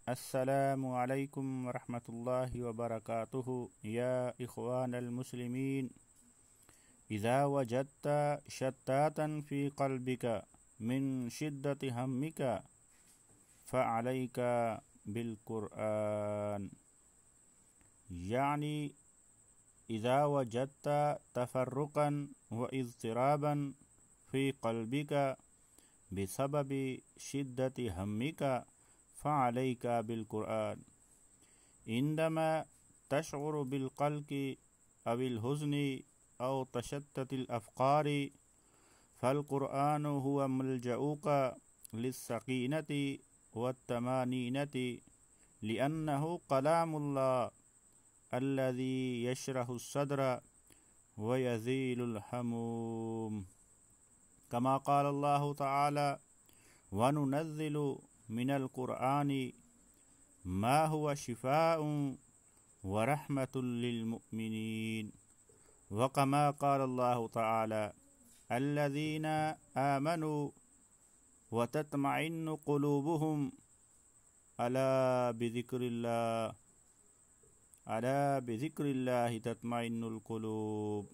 السلام عليكم ورحمة الله وبركاته يا إخوان المسلمين. إذا وجدت شتاتا في قلبك من شدة همك فعليك بالقرآن. يعني إذا وجدت تفرقا واضطرابا في قلبك بسبب شدة همك فعليك بالقرآن. عندما تشعر بالقلق أو الحزن أو تشتت الأفكار فالقرآن هو ملجأك للسكينة والطمأنينة، لأنه كلام الله الذي يشرح الصدر ويزيل الهموم، كما قال الله تعالى: وننزل من القرآن ما هو شفاء ورحمة للمؤمنين، وكما قال الله تعالى: الذين آمنوا وتطمئن قلوبهم ألا بذكر الله تطمئن القلوب.